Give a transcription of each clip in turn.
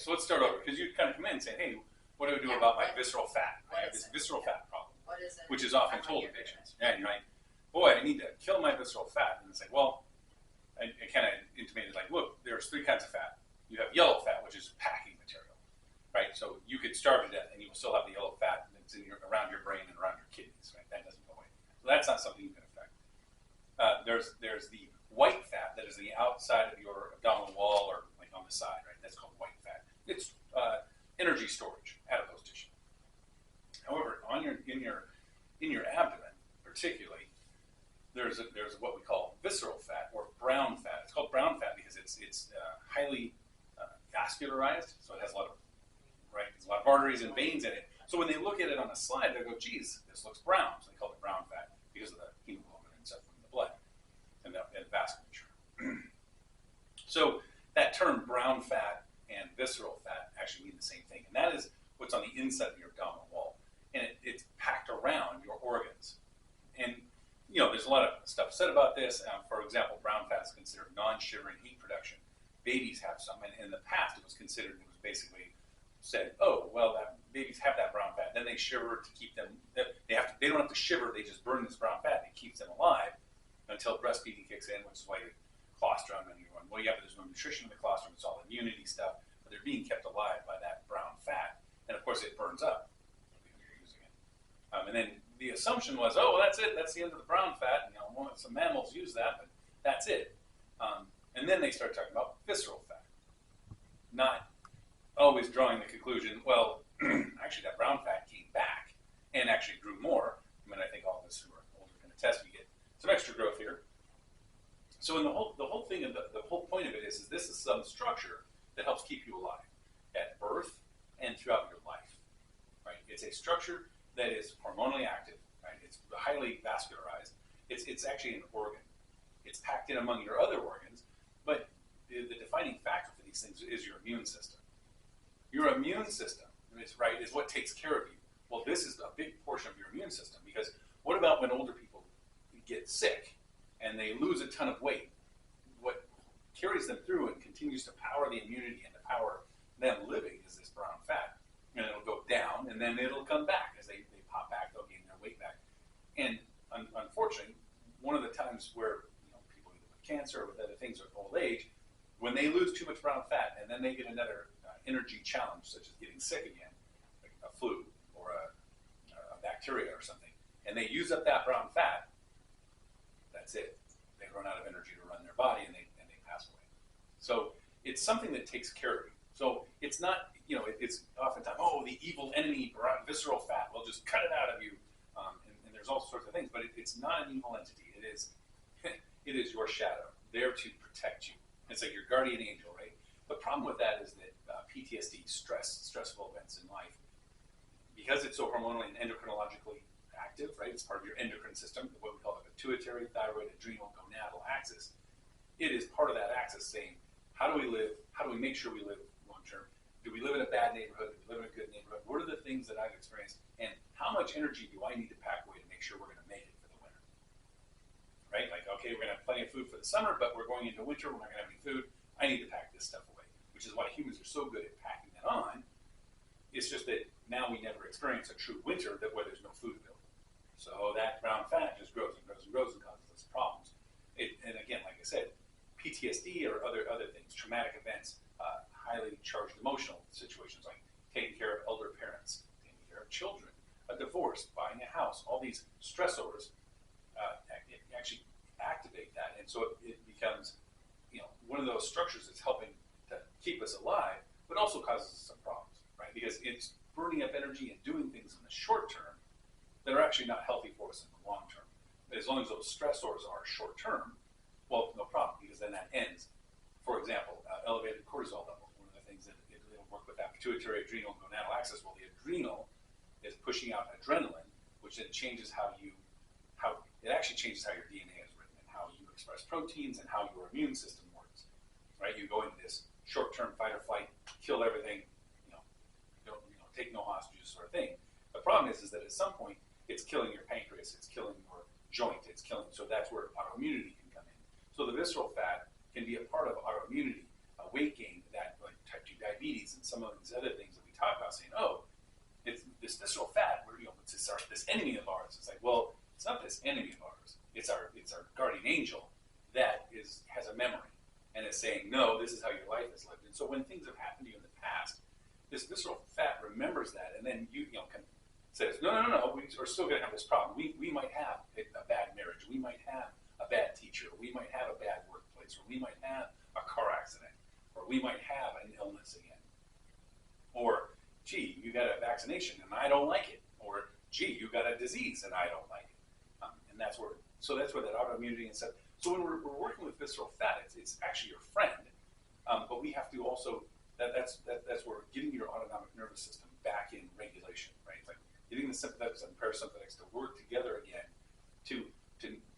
so let's start over, because you kind of come in and say, hey, what do I do about my visceral fat? I have this visceral fat problem, which is often told to patients. Yeah, and you're like, boy, I need to kill my visceral fat. And it's like, well, I kind of intimated, like, look, there's 3 kinds of fat. You have yellow fat, which is packing material, right? So you could starve to death, and you will still have the yellow fat that's around your brain and around your kidneys, right? That doesn't go away. So that's not something you can affect. There's the white fat that is the outside of your abdominal wall, or like on the side, right? That's called white fat. It's energy storage, adipose tissue. However, in your abdomen, particularly, there's what we call visceral fat or brown fat. It's called brown fat because it's highly vascularized, so it has a lot of there's a lot of arteries and veins in it. So when they look at it on a slide, they go, "Geez, this looks brown." So they call it brown fat because of the hemoglobin and stuff in the blood and the vasculature. So that term brown fat and visceral fat actually mean the same thing, and that is what's on the inside of your abdominal wall, and it's packed around your organs. And there's a lot of stuff said about this. For example, brown fat is considered non-shivering heat production. Babies have some, and in the past it was basically said, oh, well, babies have that brown fat. Then they shiver to keep them. They don't have to shiver. They just burn this brown fat. It keeps them alive until breastfeeding kicks in, which is why the colostrum and you're going, well, yeah, but there's no nutrition in the colostrum. It's all immunity stuff, but they're being kept alive by that brown fat, and of course it burns up when you're using it. And then the assumption was, oh, well, that's it. That's the end of the brown fat. Some mammals use that, but that's it. And then they start talking about visceral fat, not always drawing the conclusion, well, actually that brown fat came back and actually grew more. I think all of us who are older can attest, we get some extra growth here. So in the whole thing, of the whole point of it is this is some structure that helps keep you alive at birth and throughout your life, right? It's a structure that is hormonally active, right? It's highly vascularized. It's actually an organ. It's packed in among your other organs, but the defining factor for these things is your immune system. Your immune system is what takes care of you. Well, this is a big portion of your immune system, because what about when older people get sick and they lose a ton of weight? What carries them through and continues to power the immunity and to power them living is this brown fat. And it'll go down, and then it'll come back. As they pop back, they'll gain their weight back. And unfortunately, one of the times where people either with cancer or with other things or old age, when they lose too much brown fat and then they get another energy challenge, such as getting sick again, like a flu or a bacteria or something, and they use up that brown fat, that's it. They run out of energy to run their body, and they pass away. So it's something that takes care of you. So it's not, it's oftentimes, oh, the evil enemy, visceral fat, we'll just cut it out of you. And there's all sorts of things, but it's not an evil entity. It is your shadow, there to protect you. It's like your guardian angel, right? The problem with that is that PTSD, stressful events in life, because it's so hormonally and endocrinologically active, right? It's part of your endocrine system, what we call the pituitary, thyroid, adrenal, gonadal axis. It is part of that axis saying, how do we live? How do we make sure we live long term? Do we live in a bad neighborhood? Do we live in a good neighborhood? What are the things that I've experienced? And how much energy do I need to pack away to make sure we're going to make it for the winter? Right? Like, okay, we're going to have plenty of food for the summer, but we're going into winter, we're not going to have any food. I need to pack this stuff away, which is why humans are so good at packing that on. It's just that now we never experience a true winter where there's no food available. So that brown fat just grows and grows and grows and causes us problems. And again, like I said, PTSD or other things, traumatic events, highly charged emotional situations like taking care of elder parents, taking care of children, a divorce, buying a house, all these stressors actually activate that. And so it becomes one of those structures that's helping to keep us alive, but also causes us some problems, right? Because it's burning up energy and doing things in the short term that are actually not healthy for us in the long term. But as long as those stressors are short term, well, no problem, because then that ends. For example, elevated cortisol levels. One of the things that it'll work with that pituitary, adrenal, gonadal axis. Well, the adrenal is pushing out adrenaline, which then changes how it actually changes how your DNA is written and how you express proteins and how your immune system works. Right? You go into this short-term fight or flight, kill everything, don't take no hostages sort of thing. The problem is that at some point it's killing your pancreas, it's killing your joint, so that's where autoimmunity can come in. So the visceral fat can be a part of autoimmunity, weight gain, that like type 2 diabetes and some this visceral fat, where it's this enemy of ours. It's like, well, it's not this enemy of ours. It's our guardian angel that has a memory and is saying, no, this is how your life is lived. And so when things have happened to you in the past, this visceral fat remembers that, and then says, no, we're still going to have this problem. We might have a bad marriage. We might have a bad teacher. We might have a bad workplace, or we might have a car accident, or we might have an illness again. Or, gee, you got a vaccination and I don't like it. Or, gee, you got a disease and I don't like it. And that's where that autoimmunity and stuff. So when we're working with visceral fat, it's actually your friend, but we have to also, that's where getting your autonomic nervous system back in regulation, right? It's like getting the sympathetics and parasympathetics to work together again to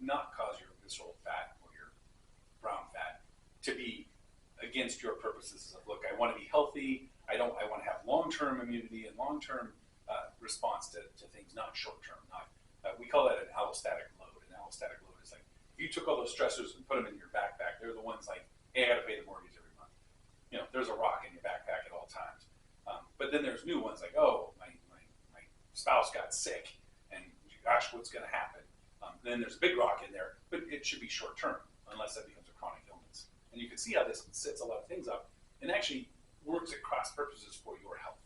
not cause your visceral fat or your brown fat to be against your purposes of, look, I want to be healthy, I want to have long-term immunity and long-term response to things, not short-term. We call that an allostatic load. An allostatic load is like, if you took all those stressors and put them in your backpack, they're the ones like, hey, I got to pay the mortgage every month. There's a rock in your backpack at all times. But then there's new ones like, oh, my spouse got sick, and gosh, what's going to happen? Then there's a big rock in there, but it should be short-term, unless that becomes a chronic illness. And you can see how this sets a lot of things up and actually works at cross purposes for your health.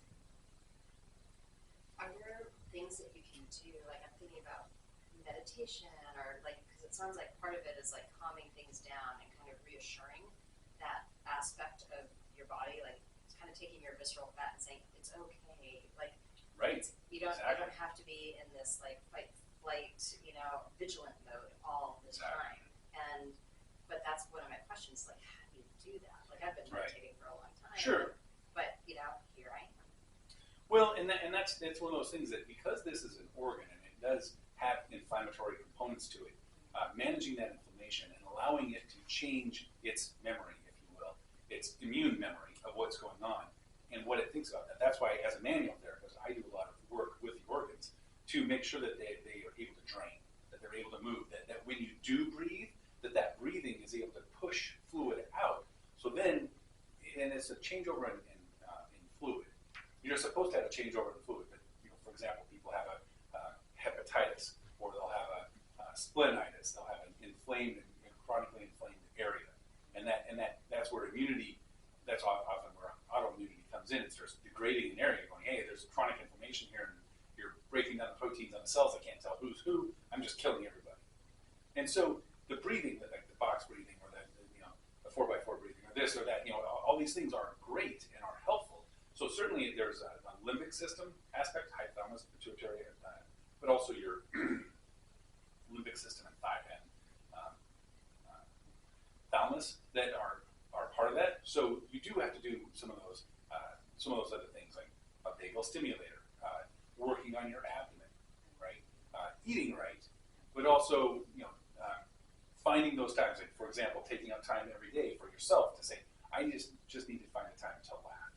Are there things that you can do, like I'm thinking about meditation, or like, because it sounds like part of it is like calming things down and kind of reassuring that aspect of your body, like it's kind of taking your visceral fat and saying it's okay, like right. You don't have to be in this like fight, flight, vigilant mode all the time. But that's one of my questions, like how do you do that? Like I've been meditating for a long time. Sure. But here I am. Well, and that's one of those things that because this is an organ and it does have inflammatory components to it, managing that inflammation and allowing it to change its memory, if you will, its immune memory of what's going on and what it thinks about that. That's why, as a manual therapist, I do a lot of work with the organs to make sure that they are able to drain, that they're able to move, that when you do breathe, that breathing is able to push fluid out. So then, and it's a changeover in fluid. You're supposed to have a changeover in fluid, but for example, people have a hepatitis, or they'll have a splenitis, they'll have an inflamed and chronically inflamed area, and that's where immunity. That's often where autoimmunity comes in. It starts degrading an area, going, hey, there's chronic inflammation here, and you're breaking down the proteins on the cells. I can't tell who's who. I'm just killing everybody. And so the breathing, like the box breathing, or the 4x4 breathing, or this or that, all these things are great and are helpful. So certainly there's a limbic system aspect, hypothalamus, pituitary, but also your limbic system and thalamus that are part of that. So you do have to do some of those other things, like a vagal stimulator, working on your abdomen, right? Eating right, but also finding those times, like for example, taking out time every day for yourself to say, I just need to find the time to laugh.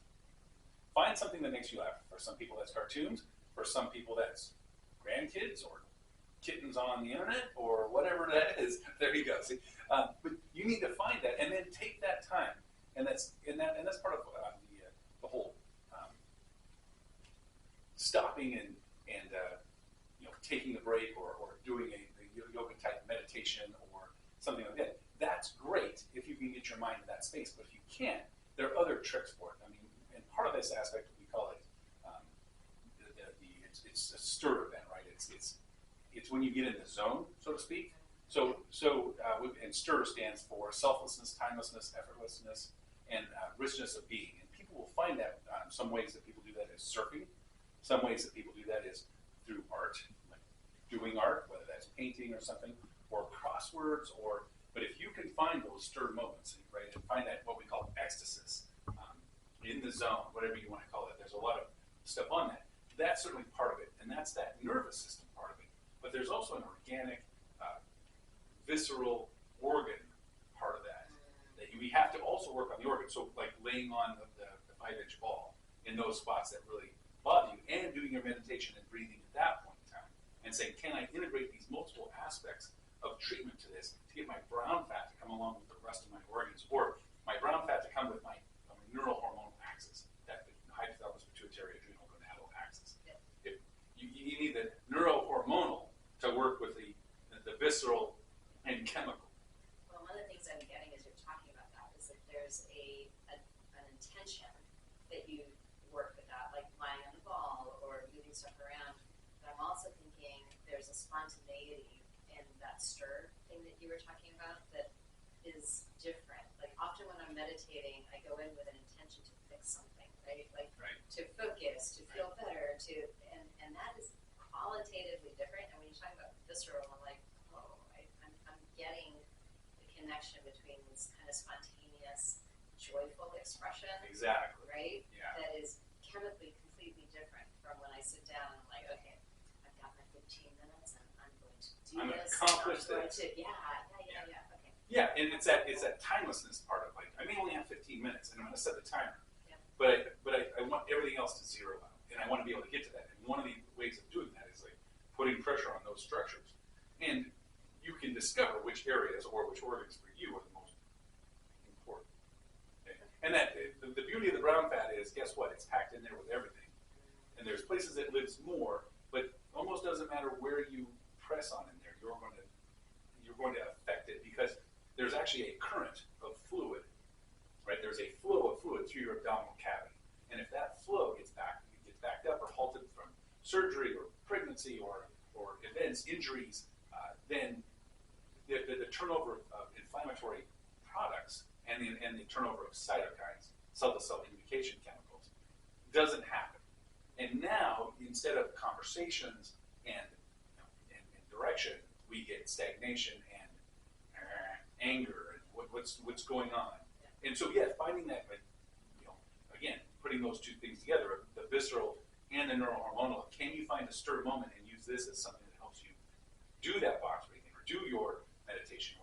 Find something that makes you laugh. For some people, that's cartoons. For some people, that's grandkids or kittens on the internet or whatever that is. There you go. See, but you need to find that and then take that time, and that's part of the whole stopping and taking a break or doing a yoga type meditation or something like that. That's great if you can get your mind in that space. But if you can't, there are other tricks for it. I mean, and part of this aspect, we call it it's a stir event, right? It's when you get in the zone, so to speak. And stir stands for selflessness, timelessness, effortlessness, and richness of being. And people will find that some ways that people do that is surfing. Some ways that people do that is through art, like doing art, whether that's painting or something, or crosswords, but if you can find those stir moments, right, and find that what we call ecstasy, in the zone, whatever you want to call it, there's a lot of stuff on that. That's certainly part of it, and that's that nervous system part of it. But there's also an organic, visceral organ part of that we have to also work on the organ. So like laying on the 5-inch ball in those spots that really bother you, and doing your meditation and breathing at that point in time, and saying, can I integrate these multiple aspects of treatment to this to get my brown fat to come along with the rest of my organs, or my brown fat to come with my neural hormonal axis, that hypothalamus, pituitary, adrenal, gonadal axis. If intention that you work with that, like lying on the ball or moving stuff around. But I'm also thinking there's a spontaneity in that stir thing that you were talking about that is different. Like often when I'm meditating, I go in with an intention to fix something, right? Like to focus, to feel better, and that is qualitatively different. And when you're talking about visceral, I'm like, oh, I'm getting the connection between this kind of spontaneous, joyful expression, Exactly. right? Yeah. That is chemically completely different from when I sit down and I'm like, okay, I've got my 15 minutes and I'm going to do I'm this. accomplish this. Okay. Yeah, and it's that timelessness part of like I may only have 15 minutes and I'm going to set the timer, Yeah. but I want everything else to zero out, and I want to be able to get to that. And one of the ways of doing that is like putting pressure on those structures, and you can discover which areas or which organs for you are the most important. Okay? And that the beauty of the brown fat is, guess what? It's packed in there with everything, and there's places it lives more, but almost doesn't matter where you press on in there, you're going to affect it because there's actually a current of fluid, right? There's a flow of fluid through your abdominal cavity, and if that flow gets backed up or halted from surgery or pregnancy or events, injuries, then the turnover of inflammatory products and the turnover of cytokines, cell-to-cell communication chemicals, doesn't happen. And now, instead of conversations and direction, we get stagnation and anger and what's going on. And so, finding that, again, putting those two things together, the visceral and the neurohormonal, can you find a stir moment and use this as something that helps you do that box breathing or do your meditation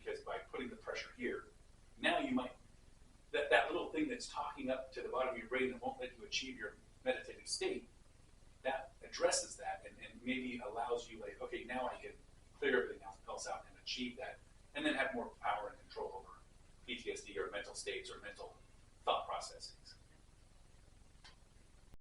because by putting the pressure here, now you might, that little thing that's talking up to the bottom of your brain that won't let you achieve your meditative state, that addresses that and maybe allows you like, okay, now I can clear everything else out and achieve that, and then have more power and control over PTSD or mental states or mental thought processes.